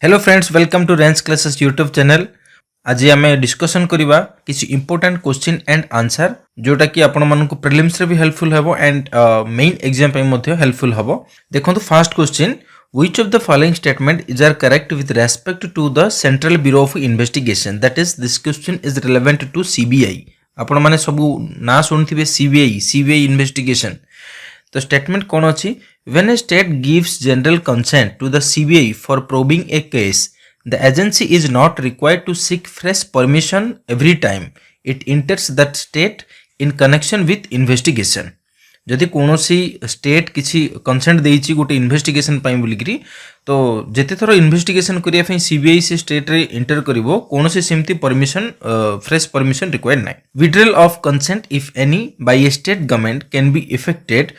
Hello friends, welcome to रेंस classes YouTube channel. आज आम डिस्कसन करवा किसी इंपोर्टेंट क्वेश्चन एंड आंसर जोटा कि आपण मानक प्रिलिम्स रे भी हेल्पफुल हेबो एंड मेन एग्जाम पे मध्य हेल्पफुल हेबो। देखंतु first question, which of the following statement is are correct with respect to the central bureau of investigation, that is this question is relevant to CBI. आपण माने सब ना सुनथिबे CBI investigation. तो statement कौन अच्छी, when a state gives general consent to the CBI for probing a case, the agency is not required to seek fresh permission every time it enters that state in connection with investigation. जदि कौनसी state किसी consent देइछि गोटे investigation पाई बोलिकरी, तो जेते thorough investigation करिया फै CBI से state रे एंटर करिवो, कौनसी सेमती परमिशन फ्रेश परमिशन रिक्वायर्ड नै। Withdrawal of consent if any by a state government can be effected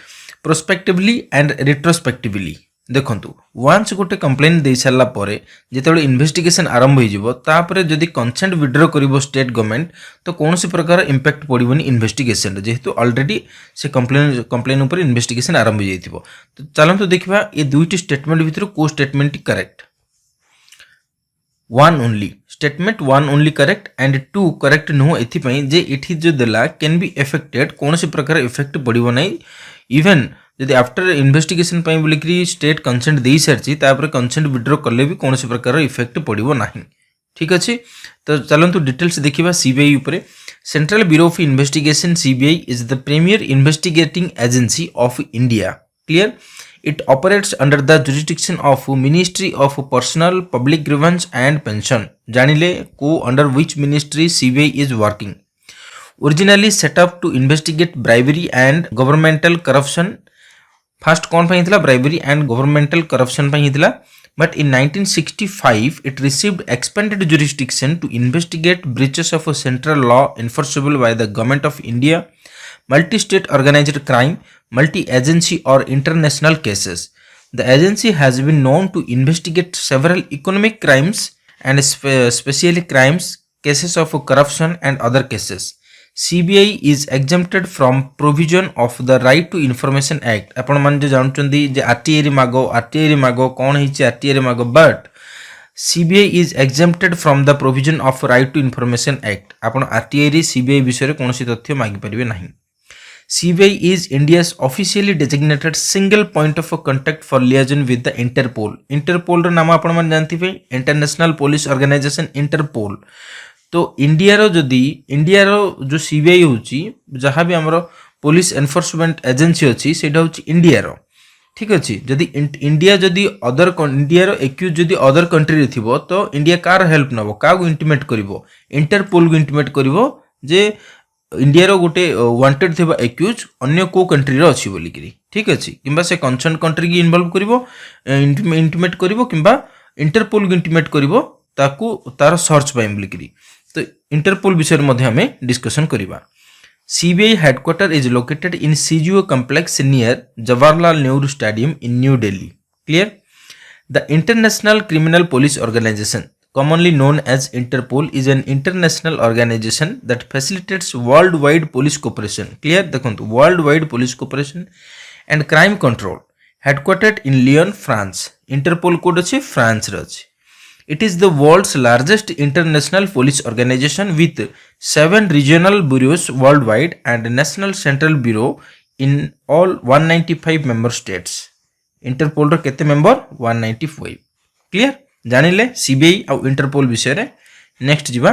prospectively and retrospectively. देखंतु वंस गोटे कंप्लेन दे सारा पर जिते इन्वेस्टिगेशन आरंभ हो तापर जदि कंसेंट विड्रॉ करिवो स्टेट गवर्नमेंट, तो कौन सी प्रकार इंपैक्ट पड़ोनी इन्वेस्टिगेशन, जेहेतु ऑलरेडी से कंप्लेन उपर इन्वेस्टिगेशन आरंभ हो जाइथिबो। तो चलंतु देखिबा ये दुईटी स्टेटमेंट भितर को statement correct. One only statement one only correct and two correct नुह एथि जे इठी जो देला कैन बी इफेक्टेड, कौन सी प्रकार इफेक्ट पड़ो ना। इवेन जदि आफ्टर इन्वेस्टिगेशन पाई बोलिकरी स्टेट कंसेंट दे सारी तापर कंसेंट विड्रॉ कले भी कौन सी प्रकार इफेक्ट पड़ो ना। ठीक अच्छे, तो चलतु डिटेल्स देखिबा सीबीआई उपरे। Central bureau of investigation CBI is the premier investigating agency of India. Clear, it operates under the jurisdiction of Ministry of Personal Public Grievance and Pension। जानिले को under which ministry CBI is working। Originally set up to investigate bribery and governmental corruption। First कौन पाई हितला, bribery and governmental corruption pi हितला। But in 1965 it received expanded jurisdiction to investigate breaches of central law enforceable by the government of India, multi-state organized crime, multi-agency or international cases. The agency has been known to investigate several economic crimes and specially crimes, cases of corruption and other cases. CBI is exempted from provision of the Right to Information Act। आपण मान जे जानचंदी जे RTI रे मागो कोन हिची RTI रे मागो, but CBI is exempted from the provision of Right to Information Act। आपण RTI रे CBI विषय रे कोनोसी तथ्य मागी परिबे नाही। CBI is India's officially designated single point of contact for liaison with the Interpol। Interpol रो नाम आपण मान जानथि पे, इंटरनेशनल पुलिस ऑर्गेनाइजेशन इंटरपोल। तो इंडिया रो जो सीबीआई होची, जहाँ भी हमरो पुलिस एनफोर्समेंट एजेंसी अछि सेटा होची इंडिया रो। ठीक अछि, जदि इंडिया रो एक्यूज जदि अदर कंट्री रे थिबो, तो इंडिया कार हेल्प नबो, कागो इंटिमेट करिवो, इंटरपोल को इंटिमेट करिवो जे इंडिया रो गोटे वांटेड थिबा एक्यूज अन्य को कंट्री रो अछि बोलिकरी। ठीक अछि, किंबा से कंसर्न कंट्री की इन्वॉल्व करिवो, इंटिमेट करिवो, किंबा इंटरपोल को इंटिमेट करिवो ताकू तार सर्च पाई बोलिकरी। तो इंटरपोल विषय मध्ये हमें डिस्कशन करिबा। CBI headquarter is located in CGO complex near Jawaharlal Nehru stadium in new Delhi. Clear, the international criminal police organisation commonly known as Interpol is an international organization that facilitates worldwide police cooperation। Clear, देखंतु worldwide police cooperation and crime control, headquartered in Lyon, France। Interpol code अछि France रे अछि। It is the world's largest international police organization with 7 regional bureaus worldwide and national central bureau in all 195 member states। Interpol रो केते member 195। Clear, जानिले CBI और Interpol विषय रे। Next जीवा,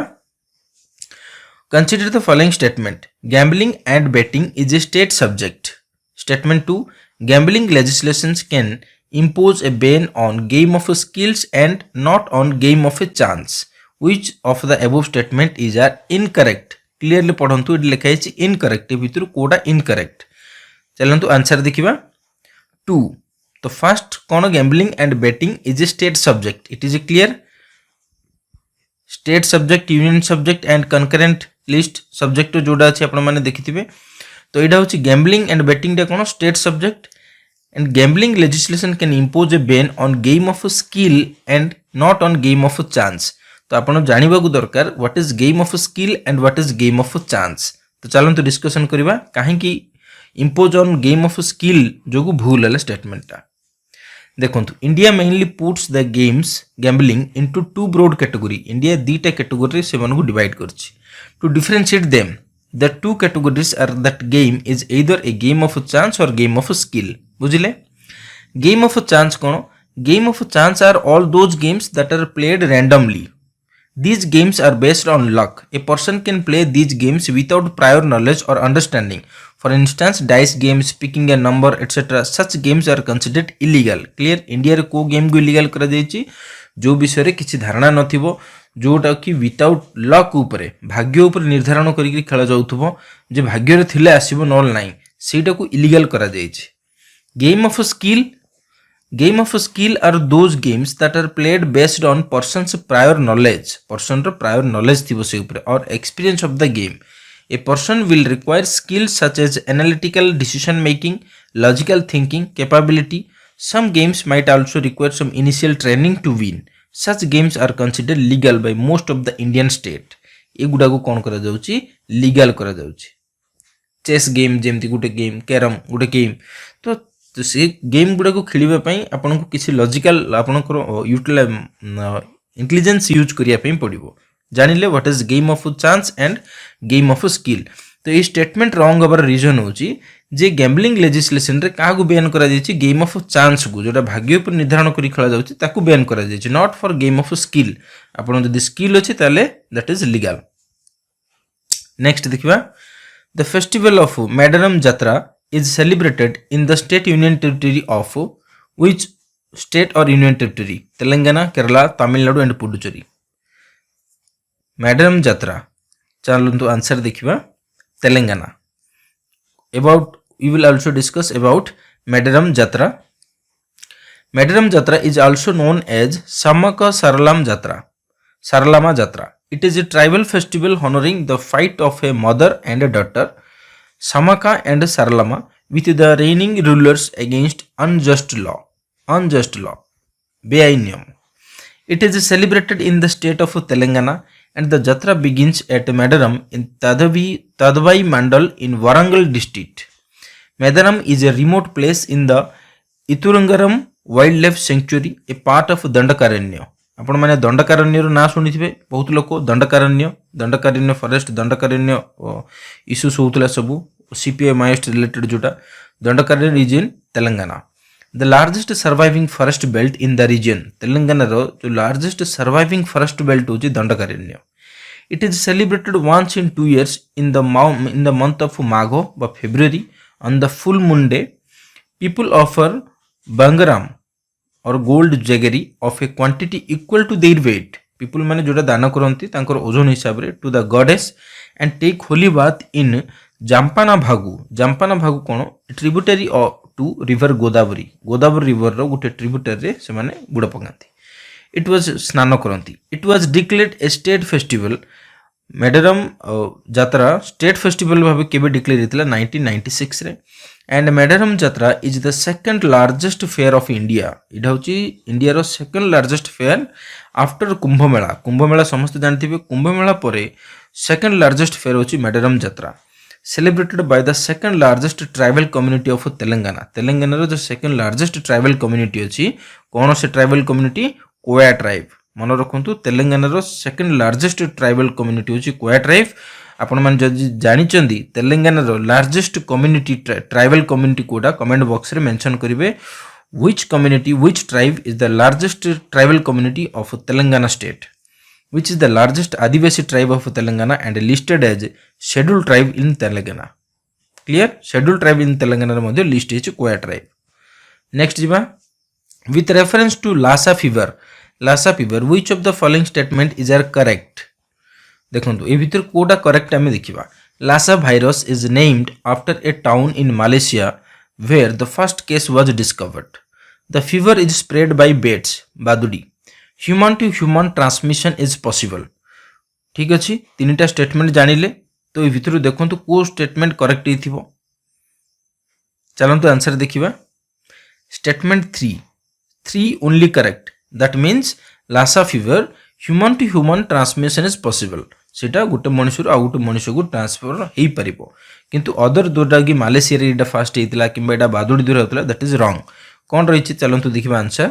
consider the following statement, gambling and betting is a state subject. Statement 2, gambling legislations can impose a ban on game of skills and not on game of a chance। which of the above statement is are incorrect। Clearly पढ़ंतु, it लिखा है incorrect, भितर कोडा incorrect. चलंतु answer देखिबा 2। तो first कौन, gambling and betting is a state subject, it is a clear state subject, union subject and concurrent list subject जोड़ा अच्छे आपण माने देखिथिबे। तो एटा होची गैम्बलिंग एंड बेटिंग डे कौन state subject, and gambling legislation can impose a ban on game of skill and not on game of chance। तो आपण जानिबा को दरकार what is game of skill and what is game of chance। तो चलंतु discussion करिबा काहे कि impose on game of skill जोगु भूल हला स्टेटमेंट ता। देखो India mainly puts the games gambling into two broad category India दीटा कैटेगरी से डिवाइड करछि to differentiate them the two categories are that game is either a game of chance or game of skill बुझिले game of chance कौन game of chance are all those games that are played randomly these games are based on luck a person can play these games without prior knowledge or understanding for instance dice games picking a number etc such games are considered illegal clear india रे को game को illegal करा जायछि जो विषय रे किछि धारणा नथिबो जोटा कि विदाउट लक ऊपर भाग्य ऊपर निर्धारण करिक खेला जाउथबो जे भाग्य रे थिले आसीबो नॉल नाही सेटा को इलीगल करा जायछि Game of skill are those games that are played based on person's prior knowledge. Person ro prior knowledge thibo se upre or experience of the game. A person will require skills such as analytical decision making, logical thinking, capability. Some games might also require some initial training to win. Such games are considered legal by most of the Indian state. एगुडा को कौन करा जाउची legal करा जाउची chess game जेमती गुटे game carrom गुटे game तो से game गुड़ा को खेलिबा पई आपन को किसी लॉजिकल आपन को इंटेलिजेंस यूज करिया पई पड़िबो जानिले what is game of chance and game of skill तो ये स्टेटमेंट रॉन्ग हबार रीजन होची जे गैम्बलिंग लेजिस्लेशन रे का को बैन करा जायछि गेम ऑफ चांस को जोटा भाग्य पर निर्धारण करी खेला जाउछि ताकू बैन करा जायछि not for game of skill आपन जदि स्किल अछि ताले दैट इज लीगल नेक्स्ट देखिबा the festival of Medaram Jatara is celebrated in the state union territory of which state or union territory telangana kerala tamil nadu and puducherry Medaram Jatara chaluntu answer dekhiba telangana about we will also discuss about Medaram Jatara is also known as Samaka Saralama Jatara it is a tribal festival honoring the fight of a mother and a daughter Samaka and Saralama with the reigning rulers against unjust law. Beainiyam. It is celebrated in the state of Telangana and the Jatra begins at Medaram in Tadavai Mandal in Warangal district. Medaram is a remote place in the Iturangaram Wildlife Sanctuary, a part of Dandakaranya. आपण माने दंडकारण्य ना शुणिथिबे बहुत लोक Dandakaranya forest Dandakaranya issues होतला सब CPI Maoist related जोटा Dandakaranya region Telangana the largest surviving forest belt in the region Telangana रो जो लार्जेस्ट सर्वाइविंग फॉरेस्ट बेल्ट होची Dandakaranya it is celebrated once in 2 years in the month of Magho by February on the full moon day people offer bangaram और gold jaggery of a quantity equal to their weight people माने जोटा दान करंती तांकर ओजन हिसाब रे to the goddess and take holy bath in Jampana भागु कोन tributary to river Godavari river रो गुटे ट्रिब्यूटरी रे से माने गुड़ पकांती इट वाज स्नान करंती it was declared a state festival Medaram Jatara state festival भाबे केबे डिक्लेयर हेतला 1996 रे and Medaram Jatara is the second largest fair of India. इटा होची इंडिया रो second largest fair after Kumbh Mela समस्त जानथिबे कुंभ मेला परे second largest fair होची Medaram Jatara celebrated by the second largest tribal community of Telangana रो जो second largest tribal community होची कोन से tribal community कोया tribe मन रखंतु तेलंगाना रो second largest tribal community होची कोया tribe आपण मान जदि जानि चंदी तेलंगाना रो लार्जेस्ट कम्युनिटी ट्राइबल कम्युनिटी कोडा कमेंट बॉक्स रे मेंशन करिवे which tribe is the largest tribal community of Telangana state which is the largest Adivasi tribe of Telangana and listed as scheduled tribe in Telangana clear scheduled tribe in Telangana रे मध्ये list हेछि Koya tribe next जिबा with reference to Lassa fever which of the following statement is are correct देखो ये भीतर Kota correct आम देखा Lassa virus is named after a town in Malaysia where the first case was discovered the fever is spread by bats बादुड़ी human to human transmission is possible ठीक अच्छे तीन टा स्टेटमेंट जानिले तो ये भीतर देखो को स्टेटमेंट करेक्ट हो चलते आंसर देखा statement 3 only correct that means Lassa fever human to human transmission is possible सेटा गोटे मनुष्य आ गोटे मनुष्य को ट्रांसफर हो पारिबो किंतु अदर दोटा कि मालेशिया रे एटा फास्ट हेतिला किबा एटा बादुड़ी दूर होतला दैट इज रॉन्ग कौन रही चलतु देखा आंसर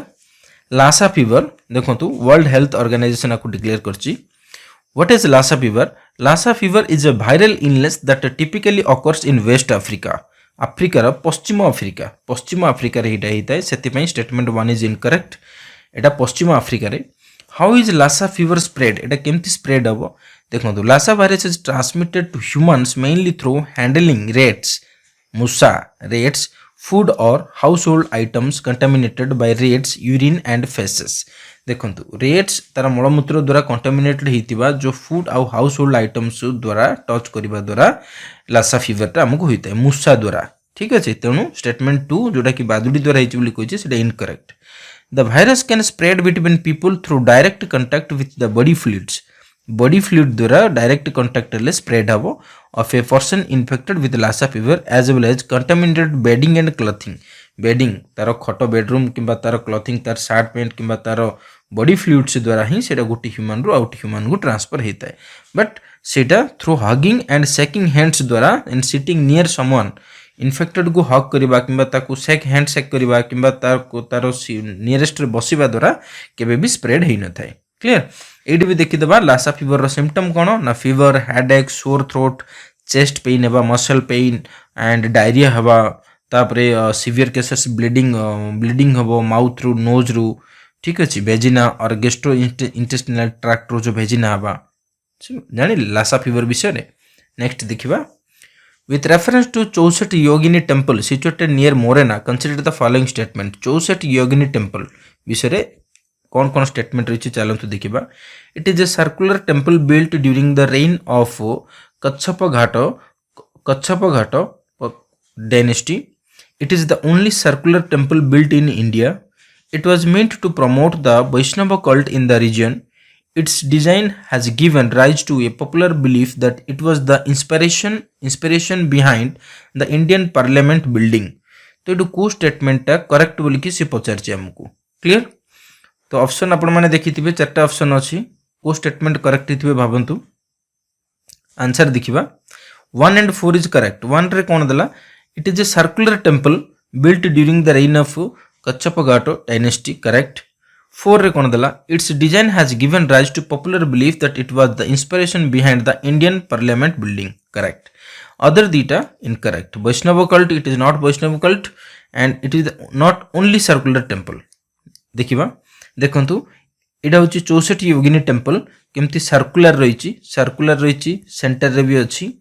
लासा फीवर देखो वर्ल्ड हेल्थ ऑर्गेनाइजेशन आपको डिक्लेयर करछि what is Lassa fever Lassa fever is a viral illness that typically occurs in West Africa आफ्रिकार पश्चिम अफ्रिका रे हिटा हिताय सेति स्टेटमेंट 1 इज इनकरेक्ट एटा पश्चिम अफ्रिका रे how is Lassa fever spread एटा केमती स्प्रेड हबो देखो Lassa virus is transmitted to humans mainly through handling rats मूसा rats food or household items contaminated by rats urine and feces देखंतु rates तार मलमूत्र द्वारा कंटामिनेटेड हितिबा जो फूड आउ हाउसहोल्ड आइटम्स द्वारा टच करिबा द्वारा लासा फीवर ता हमको होइता मूसा द्वारा ठीक अछि तेनु स्टेटमेंट 2 जोटा कि बादुडी द्वारा हिच बोली कहिछि सेटा incorrect the virus can spread between people through direct contact with the body fluid द्वारा डायरेक्ट कांटेक्ट ले स्प्रेड हबो of a person infected with Lassa fever as well as contaminated bedding and clothing bedding तार खट bedroom किंबा तार clothing तार shirt pant किंबा तार बॉडी फ्लूइड्स द्वारा ही सेटा गोटे ह्यूमन रु आउट ह्यूमन को ट्रांसफर होता है बट सेटा through hugging and shaking hands द्वारा and sitting near someone infected को हग करबा किंबा ताकू शेक हैंड शेक करबा किंबा तार नियरेस्ट रे बसिबा द्वारा केबे भी स्प्रेड हेइ न थाए क्लियर एडी भी देखि दबा लासा फीवर रो सिम्पटम कोन ना fever headache sore throat chest pain हेबा मसल पेन एंड डायरिया हेबा तापरे सीवियर केसेस ब्लीडिंग हबो माउथ रु नोज रु ठीक अछि वेजिना और गैस्ट्रो इंटेस्टिनल ट्रैक्ट रो जो वेजिना हेबा जानि लासा फीवर विषय रे नेक्स्ट देखिबा with reference to Chausath Yogini Temple situated near Morena consider the following statement Chausath Yogini Temple विषय रे कौन कौन स्टेटमेंट रही चलतु देखा it is a circular temple built during the reign of Kachhap Ghat dynasty it is the only circular temple built in India it was meant to promote the Vaishnava cult in the region its design has given rise to a popular belief that it was the inspiration behind the Indian Parliament building तो ये को statement टा correct बोली कि से पचारछि हमको clear तो option आपण माने देखिथिबे चारटा ऑप्शन अछि को स्टेटमेंट करेक्ट हिथिबे भाबंतु आंसर देखिबा 1 and 4 इज करेक्ट 1 रे कोन दला it is a circular temple built during the reign of Kachhap Ghat dynasty correct 4 रे कोन दला its design has given rise to popular belief that it was the inspiration behind the Indian Parliament building correct other दीटा incorrect Vaishnava cult it is not Vaishnava cult and it is not only circular temple देखिबा देखंतु एटा होची Chausath Yogini temple केमती circular रहिची centre रे भी अछि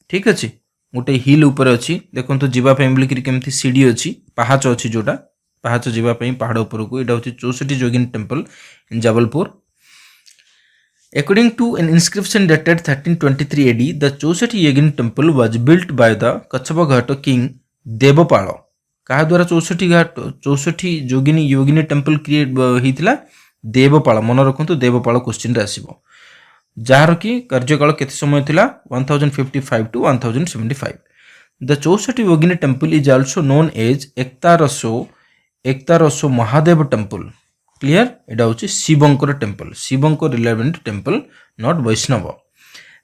ठीक अछि गोटे हिल ऊपर अछि देखंतु जीवा पय बोली केमती सीडी अछि पहाच अछि जोटा पहाच जीवा पय पहाड़ ऊपर को एटा होची Chausath Yogini temple in Jabalpur according to an inscription dated 1323 AD the Chausath Yogini Temple was built by the Kachapa Ghat king Devpal कहा द्वारा चौसठी योगिनी टेम्पल क्रिएट होइतिला देवपाल मन रखु देवपाल क्वेश्चन रे आसीबो जार की कार्यकाल केते समय थिला 1055 to 1075 the Chausath Yogini temple is also known as Ekattarso Mahadeva temple clear एटा होची शिवंकर relevant temple not Vaishnava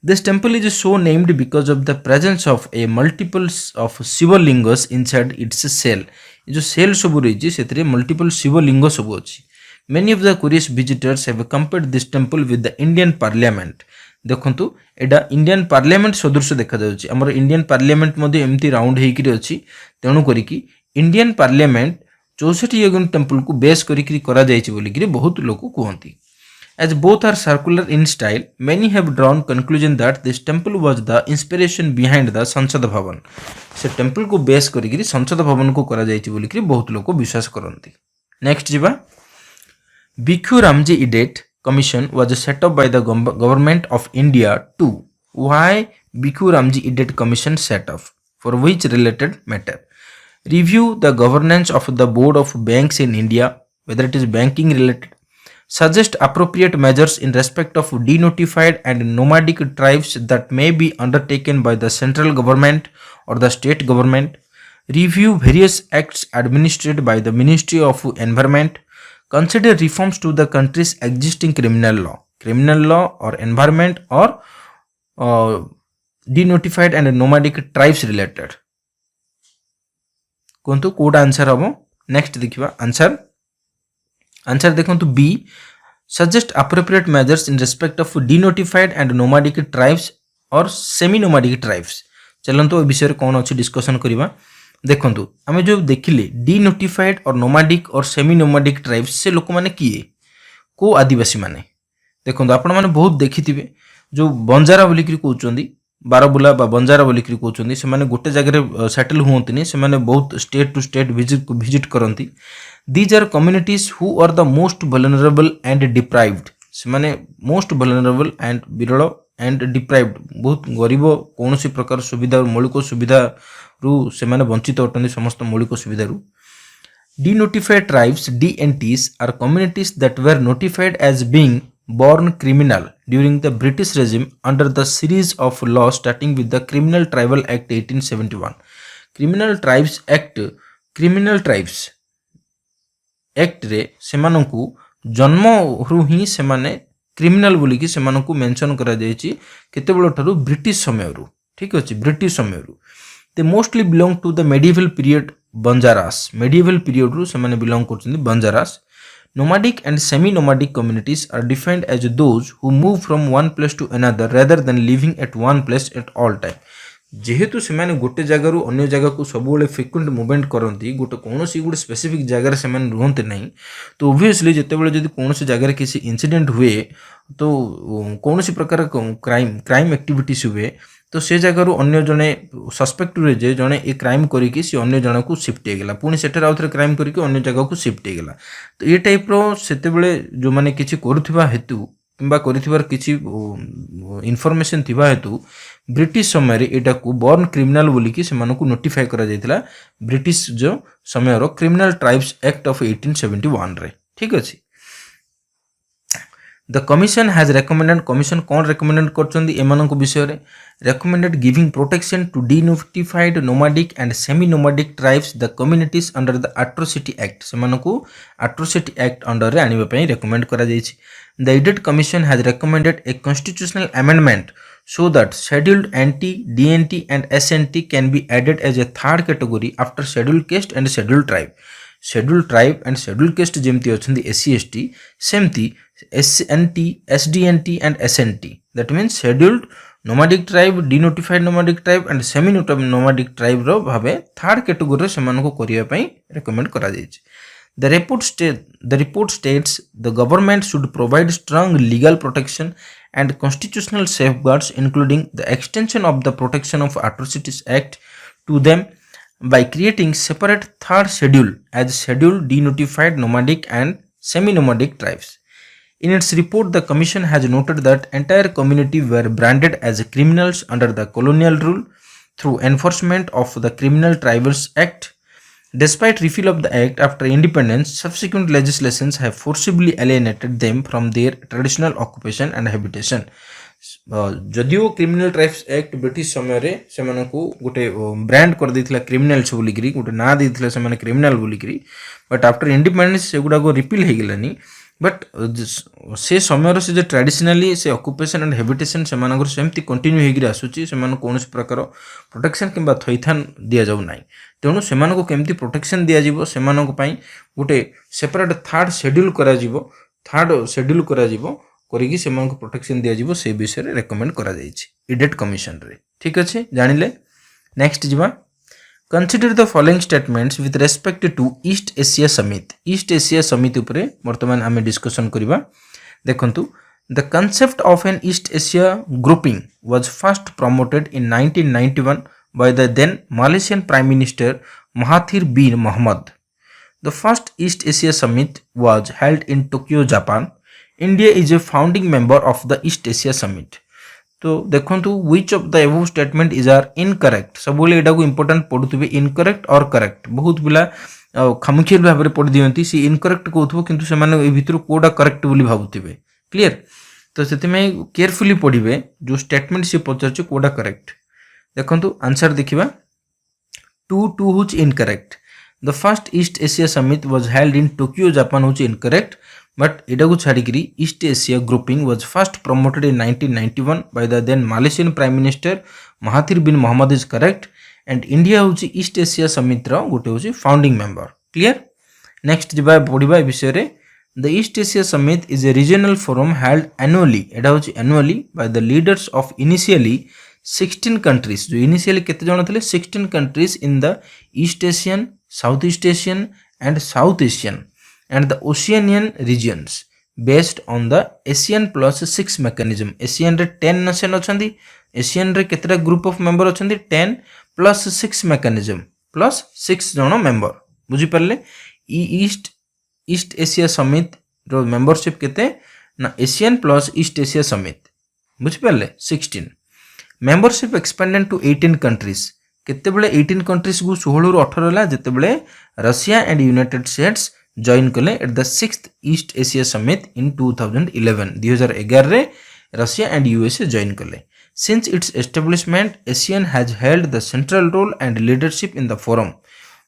this temple is so named because of the presence of a multiples of shivalingas inside its cell जो सेल सब रही से मल्टीपल शिवलिंग सब अच्छी many of the curious visitors have compared this temple with the Indian Parliament देखंतु एटा Indian parliament सदृश देखा जाउची हमर इंडियन पार्लियामेंट मध्ये एमती राउंड हेकि अछि तेणु करिकि इंडियन पार्लियामेंट चौसठी योगिनी टेम्पल को बेस करिकि करा जायछि बोलिकि बहुत लोक कहंती as both are circular in style many have drawn conclusion that this temple was the inspiration behind the संसद भवन से टेम्पल को बेस करिकि संसद भवन को करा जायछि बोलिकि बहुत लोक विश्वास करंती नेक्स्ट जिबा भिक्षु Ramji इडेट commission was set up by the government of India to why Bhikkhu Ramji Idet commission set up for which related matter review the governance of the board of banks in India whether it is banking related suggest appropriate measures in respect of denotified and nomadic tribes that may be undertaken by the central government or the state government review various acts administered by the Ministry of Environment consider reforms to the country's existing criminal law or environment or denotified and nomadic tribes related कोंतु code answer हम next देखिबा answer देखंतु B suggest appropriate measures in respect of denotified and nomadic tribes or semi nomadic tribes। चलंतु ए विषय कौन अच्छी discussion करवा। देखंतु आमे जो देखिले डिनोटिफाइड और नोमाडिक और सेमी नोमाडिक ट्राइब्स से लोक माने किए को आदिवासी माने। देखंतु आपण माने बहुत देखिथिबे जो बंजारा बोली कि कहउचंदी बारबुला बा बंजारा बोली कि कहउचंदी से माने गोटे जगह सेटल होंतनी से माने बहुत स्टेट टू स्टेट विजिट करंती। These are communities who are the most vulnerable and deprived। से माने most vulnerable and विरल and deprived बहुत गरीब कौन सी प्रकार सुविधा मौलिक सुविधा रु से माने वंचित अटंदी समस्त मौलिक सुविधा रु। Denotified tribes DNTs are communities that were notified as being born criminal during the British regime under the series of laws starting with the Criminal Tribal Act 1871। Criminal Tribes act रे सेमानंकु जन्म रु ही सेमाने क्रिमिनल बोली कि सेमानंकु mention करा जायछि केतेबेल Tharu British समय रु। ठीक अछि ब्रिटिश समय रु they mostly belong to the medieval period Banjaras. Medieval period रु सेमाने बिलोंग करछन्ति Banjaras. Nomadic and semi-nomadic communities are defined as those who move from one place to another rather than living at one place at all time। जेहेतु सेमाने गोटे जगार अन्य जगह को सबुले frequent movement करती गोटे कौन गोटे स्पेसिफिक जगार से रुहते ना तो ओब्वियसली जितेबाला जब कौन जगार किसी इंसिडेंट हुए तो कौन प्रकार क्राइम एक्टिविटीज हुए तो से जगार अन्य जड़े सस्पेक्ट हुए जे जड़े ए क्राइम करिकी सी अन्य जन को शिफ्ट होगा पुणी से आउ थे क्राइम करके अन्य जगह को शिफ्ट होगा। तो ये टाइप से जो मैंने किसी करुवा हेतु किंबा करिथिबार किछि इनफॉरमेशन थिबा हेतु ब्रिटिश समय रे एटा को बॉर्न क्रिमिनल बोली कि से मानको नोटिफाई करा जायतिला ब्रिटिश जो समय रो क्रिमिनल ट्राइब्स एक्ट ऑफ 1871 रे। ठीक अछि। The commission has recommended commission कौन रेकमेंडेड करचंदी एमानको विषय रे recommended giving protection to denotified nomadic and semi nomadic tribes the communities under the atrocity act सेमानको एट्रोसिटी एक्ट अंडर रे आनिबा पई रेकमेंड करा जायछि। The Audit Commission has recommended a constitutional amendment so that scheduled NT, DNT and SNT can be added as a third category after scheduled caste and scheduled tribe। scheduled tribe and scheduled caste जेमती अछंदी SC ST सेमती SNT, SDNT and SNT that means scheduled nomadic tribe, denotified nomadic tribe and semi nomadic tribe रो भाबे third category रे सेमानको करिया पई recommend करा जायछि। The report states the government should provide strong legal protection and constitutional safeguards including the extension of the protection of Atrocities Act to them by creating separate third schedule as scheduled denotified nomadic and semi-nomadic tribes। In its report, the commission has noted that entire community were branded as criminals under the colonial rule through enforcement of the Criminal Tribals Act। Despite repeal of the act after independence, subsequent legislations have forcibly alienated them from their traditional occupation and habitation। जदियो Criminal Tribes Act British समय रे सेमानकु गोटे brand कर देथिला criminals बोलिकरी गोटे ना देथिला सेमाने criminal बोलिकरी but after independence सेगुडा को repeal hey Gelani but से समय से ट्रेडिशनली से ऑक्युपेशन एंड हैबिटेशन सेमानकर सेमती कंटिन्यू हेगिरी आसुची सेमान कोनोसी प्रकार प्रोटेक्शन किंबा थैथान दिया जाउ नाही। तेणु सेमानको केमती प्रोटेक्शन दिया जिवो सेमानको पई गोटे सेपरेट थर्ड शेड्यूल करा जिवो करिकी सेमानको प्रोटेक्शन दिया जिवो से विषय रे रेकमेंड करा जायछि इडेट कमिशन रे। ठीक अछि जानिले। नेक्स्ट जिवा consider the following statements with respect to East Asia summit. East Asia summit उपरे वर्तमान आमे डिस्कशन करिबा। देखंतु the concept of an East Asia grouping was first promoted in 1991 by the then Malaysian Prime Minister Mahathir bin Mohamad। The first East Asia Summit was held in Tokyo, Japan। India is a founding member of the East Asia Summit। तो देखंतु which of the above statement is are incorrect। सबले एटा को important पढुथिबे incorrect और correct बहुत पिला खामखियल भाबरे पढि दियंती सी incorrect कहथबो किंतु से माने ए भितर कोडा करेक्ट बोली भाबुथिबे क्लियर। तो सेति में केयरफुली पढिबे जो स्टेटमेंट से पचरछ कोडा करेक्ट। देखंतु आंसर देखिबा 2 हुच incorrect. The first East Asia Summit was held in Tokyo Japan हुच इनकरेक्ट बट एटा को छाड़ी East Asia grouping was first promoted in 1991 by the then Malaysian prime minister Mahathir bin Mohamad is correct and India हुच East Asia Summit रो गोटे हुच founding member clear. Next जिबा पढ़िबा ए विषय रे the East Asia Summit is a regional forum held annually एटा होची annually by the leaders of initially 16 countries जो इनिशियली केते जण थिले 16 countries in the East Asian South East Asian and South Asian and the Oceanian regions based on the ASEAN plus 6 mechanism ASEAN रे 10 nation अछंदी ASEAN रे केतेटा group of member अछंदी 10 plus 6 mechanism plus 6 जण member बुझी परले East East Asia Summit रो membership केते ना ASEAN plus east Asia summit बुझी परले 16 मेंबरशिप एक्सपेंडेड टू 18 कंट्रीज केते बेले 18 कंट्रीज को 16 रु 18 ला जेते बेले Russia and United States join कले at the 6th East Asia Summit in 2011 2011 रे रशिया एंड यूएसए जॉइन कले since its establishment ASEAN has held the central role and leadership in the forum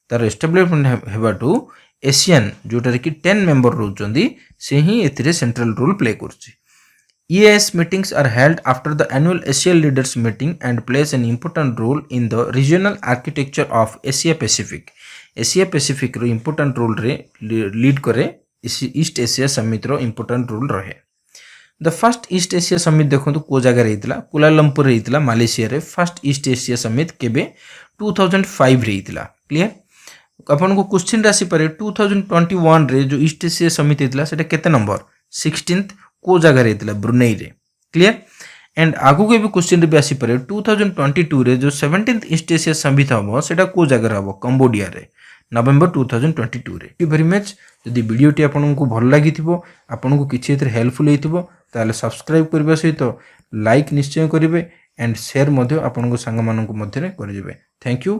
तार establishment हेबाटू ASEAN जोटार कि 10 member रोचंदी से ही एथिरे सेंट्रल रोल प्ले करछि EAS meetings are held after the annual Asian leaders meeting and plays an important role in the regional architecture of Asia Pacific. Asia Pacific row important role रे lead करे East Asia Summit रो important role रहे. The first East Asia Summit देखो को जगह रहीतला कुलालमपुर रहीतला मालेशिया रे first East Asia Summit केबे 2005 रहीतला clear अपन को question राशि पर 2021 रे जो ईस्ट एशिया समिट हेतला सेटा केते नंबर 16th को जगह रहीतला ब्रुनेई रे क्लियर एंड आगु के भी क्वेश्चन रे भी आसी परे 2022 रे जो 17th ईस्ट एशिया समिट हबो सेटा को जगह हबो कंबोडिया रे नवंबर 2022 रे थैंक यू वेरी मच यदि वीडियो टी आपन को भल लागिथिबो आपन को किछि एथरे हेल्पफुल हेतिबो ताले सब्सक्राइब करबा सहित लाइक निश्चय करिवे एंड शेयर मध्ये आपन को संग मानन को मध्ये रे करिवे थैंक यू